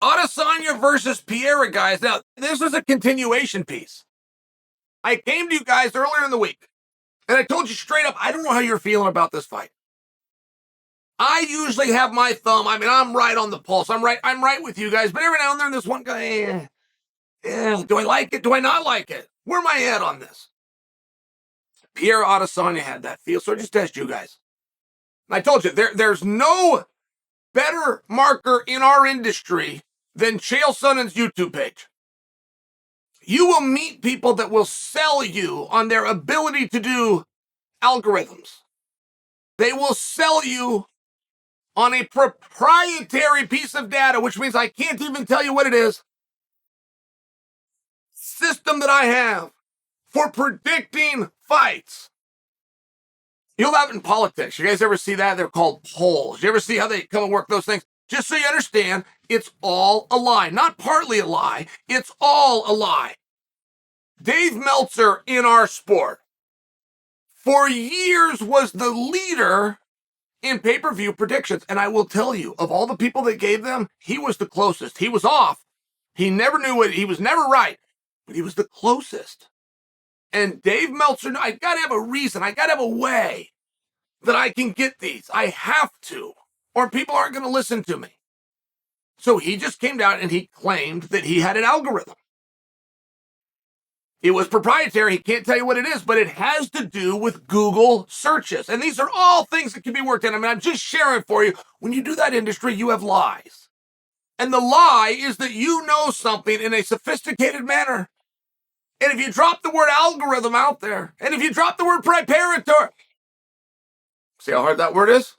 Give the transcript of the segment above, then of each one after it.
Adesanya versus Pereira, guys. Now, this is a continuation piece. I came to you guys earlier in the week, and I told you straight up, I don't know how you're feeling about this fight. I usually have my thumb. I mean, I'm right on the pulse. I'm right with you guys. But every now and then, this one guy, do I like it? Do I not like it? Where am I at on this? Pereira Adesanya had that feel, so I just test you guys. I told you, there's no better marker in our industry than Chael Sonnen's YouTube page. You will meet people that will sell you on their ability to do algorithms. They will sell you on a proprietary piece of data, which means I can't even tell you what it is, system that I have for predicting fights. You'll have it in politics. You guys ever see that? They're called polls. You ever see how they come and work those things? Just so you understand, it's all a lie. Not partly a lie. It's all a lie. Dave Meltzer in our sport for years was the leader in pay-per-view predictions. And I will tell you, of all the people that gave them, he was the closest. He was off. He never knew it. He was never right, but he was the closest. And Dave Meltzer, I got to have a reason. I got to have a way that I can get these. I have to, or people aren't going to listen to me. So he just came down and he claimed that he had an algorithm. It was proprietary. He can't tell you what it is, but it has to do with Google searches. And these are all things that can be worked in. I mean, I'm just sharing for you. When you do that industry, you have lies. And the lie is that you know something in a sophisticated manner. And if you drop the word algorithm out there, and if you drop the word preparatory, see how hard that word is?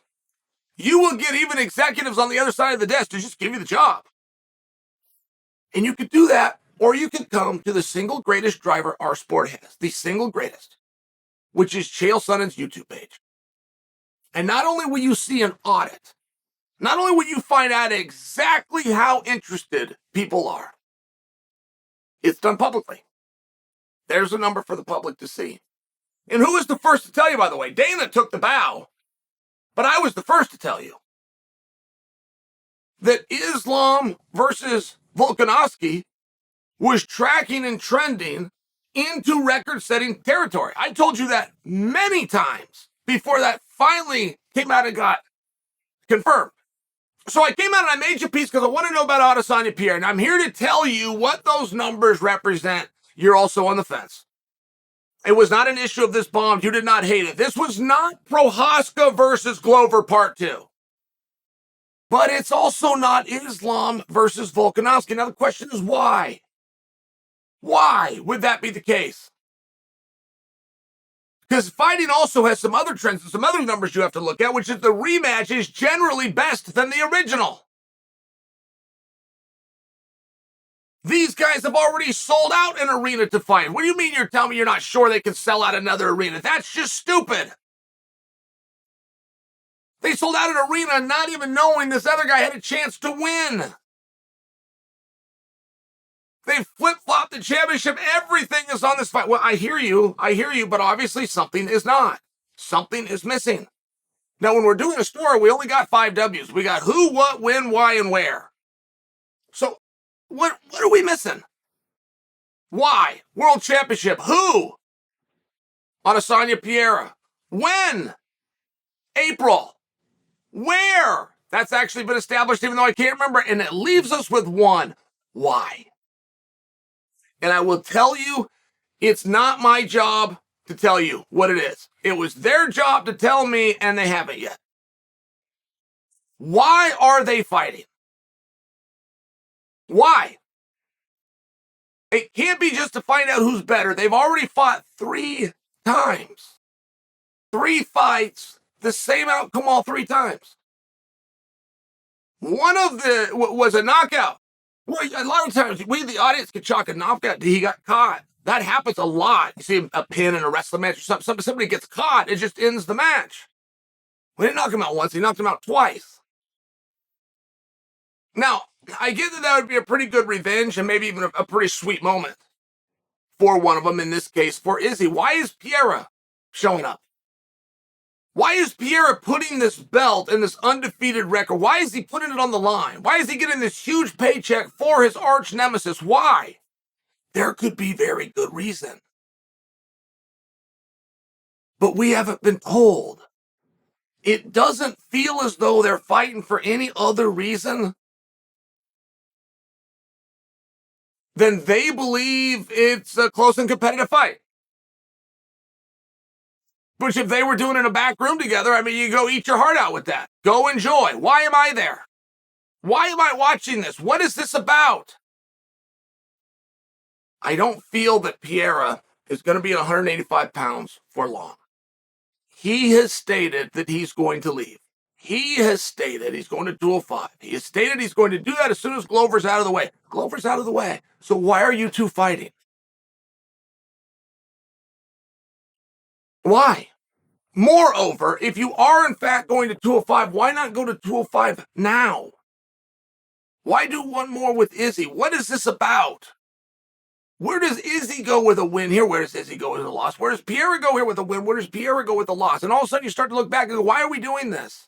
You will get even executives on the other side of the desk to just give you the job. And you could do that, or you could come to the single greatest driver our sport has, the single greatest, which is Chael Sonnen's YouTube page. And not only will you see an audit, not only will you find out exactly how interested people are, it's done publicly. There's a number for the public to see. And who was the first to tell you, by the way? Dana took the bow, but I was the first to tell you that Islam versus Volkanovski was tracking and trending into record-setting territory. I told you that many times before that finally came out and got confirmed. So I came out and I made you a piece because I want to know about Adesanya Pierre, and I'm here to tell you what those numbers represent. You're also on the fence. It was not an issue of this bomb. You did not hate it. This was not Prohaska versus Glover Part 2. But it's also not Islam versus Volkanovski. Now the question is why? Why would that be the case? Because fighting also has some other trends and some other numbers you have to look at, which is the rematch is generally best than the original. These guys have already sold out an arena to fight. What do you mean you're telling me you're not sure they can sell out another arena? That's just stupid. They sold out an arena not even knowing this other guy had a chance to win. They flip-flopped the championship. Everything is on this fight. Well, I hear you, but obviously something is not. Something is missing. Now, when we're doing a story, we only got 5 W's. We got who, what, when, why, and where. So, what are we missing? Why? World Championship. Who? Adesanya Pereira. When? April. Where? That's actually been established, even though I can't remember. And it leaves us with one. Why? And I will tell you, it's not my job to tell you what it is. It was their job to tell me, and they haven't yet. Why are they fighting? Why? It can't be just to find out who's better. They've already fought 3 times. 3 fights, the same outcome all 3 times. One of the was a knockout. Well, a lot of times, we, the audience, could chalk a knockout. He got caught. That happens a lot. You see a pin in a wrestling match or something. Somebody gets caught. It just ends the match. We didn't knock him out once. He knocked him out twice. Now, I get that would be a pretty good revenge and maybe even a pretty sweet moment for one of them, in this case, for Izzy. Why is Pereira showing up? Why is Pereira putting this belt and this undefeated record? Why is he putting it on the line? Why is he getting this huge paycheck for his arch nemesis? Why? There could be very good reason. But we haven't been told. It doesn't feel as though they're fighting for any other reason than they believe it's a close and competitive fight. Which if they were doing it in a back room together, I mean, you go eat your heart out with that. Go enjoy. Why am I there? Why am I watching this? What is this about? I don't feel that Pereira is going to be at 185 pounds for long. He has stated that he's going to leave. He has stated he's going to 205. He has stated he's going to do that as soon as Glover's out of the way. Glover's out of the way. So why are you two fighting? Why? Moreover, if you are in fact going to 205, why not go to 205 now? Why do one more with Izzy? What is this about? Where does Izzy go with a win here? Where does Izzy go with a loss? Where does Pereira go here with a win? Where does Pereira go with a loss? And all of a sudden you start to look back and go, why are we doing this?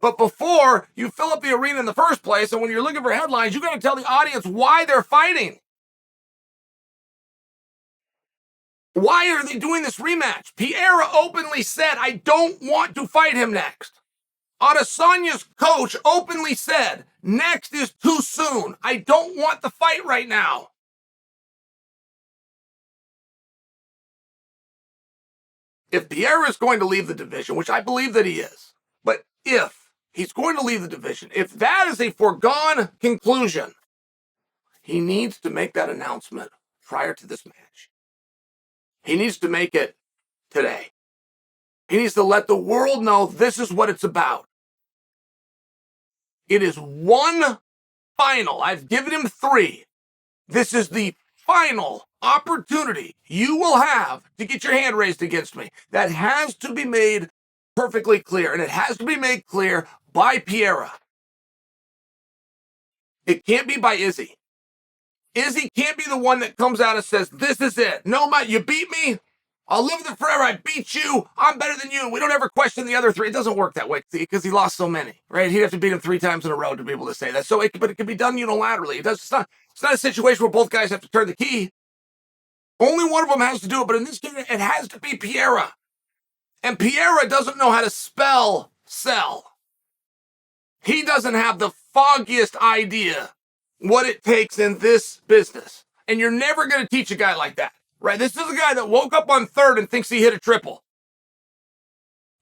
But before you fill up the arena in the first place, and when you're looking for headlines, you got to tell the audience why they're fighting. Why are they doing this rematch? Pereira openly said, I don't want to fight him next. Adesanya's coach openly said, next is too soon. I don't want the fight right now. If Pereira is going to leave the division, which I believe that he is, but if he's going to leave the division, if that is a foregone conclusion, he needs to make that announcement prior to this match. He needs to make it today. He needs to let the world know this is what it's about. It is one final. I've given him 3. This is the final opportunity you will have to get your hand raised against me. That has to be made perfectly clear, and it has to be made clear by Pereira. It can't be by Izzy. Izzy can't be the one that comes out and says, this is it. No, Matt, you beat me. I'll live with it forever. I beat you. I'm better than you. And we don't ever question the other 3. It doesn't work that way because he lost so many, right? He'd have to beat him 3 times in a row to be able to say that. But it can be done unilaterally. It's not a situation where both guys have to turn the key. Only one of them has to do it. But in this case, it has to be Pereira. And Pereira doesn't know how to spell sell. He doesn't have the foggiest idea what it takes in this business. And you're never going to teach a guy like that, right? This is a guy that woke up on 3rd and thinks he hit a triple.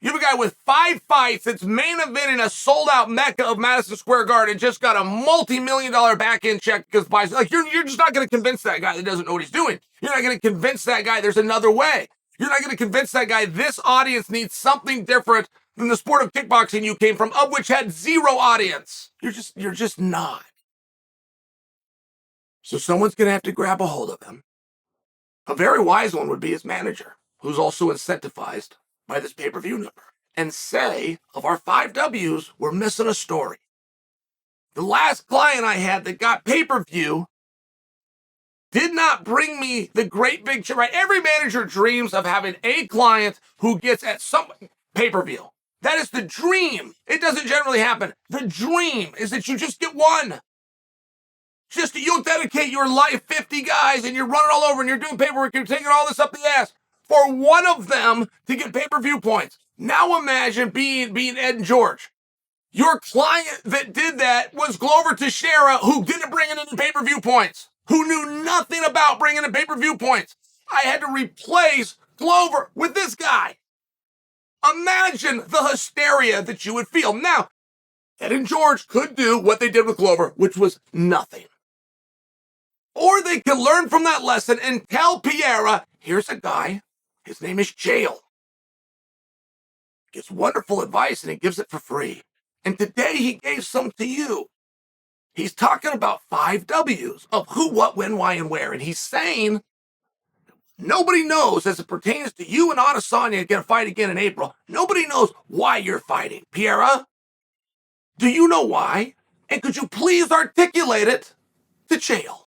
You have a guy with 5 fights that's main eventing a sold-out mecca of Madison Square Garden, just got a multi-million-dollar back-end check because you're just not going to convince that guy that doesn't know what he's doing. You're not going to convince that guy there's another way. You're not going to convince that guy this audience needs something different than the sport of kickboxing you came from, of which had 0 audience. You're just not. So someone's going to have to grab a hold of him. A very wise one would be his manager, who's also incentivized by this pay-per-view number, and say, of our 5 W's, we're missing a story. The last client I had that got pay-per-view did not bring me the great big check, right? Every manager dreams of having a client who gets at some pay-per-view. That is the dream. It doesn't generally happen. The dream is that you just get one. Just you'll dedicate your life, 50 guys, and you're running all over and you're doing paperwork, you're taking all this up the ass for one of them to get pay-per-view points. Now imagine being Ed and George. Your client that did that was Glover Teixeira, who didn't bring in any pay-per-view points, who knew nothing about bringing in pay-per-view points. I had to replace Glover with this guy. Imagine the hysteria that you would feel. Now, Ed and George could do what they did with Glover, which was nothing. Or they can learn from that lesson and tell Pereira, here's a guy, his name is Chael. Gives wonderful advice and he gives it for free. And today he gave some to you. He's talking about 5 W's of who, what, when, why, and where. And he's saying nobody knows, as it pertains to you and Adesanya going to fight again in April, nobody knows why you're fighting. Pereira, do you know why? And could you please articulate it to Chael?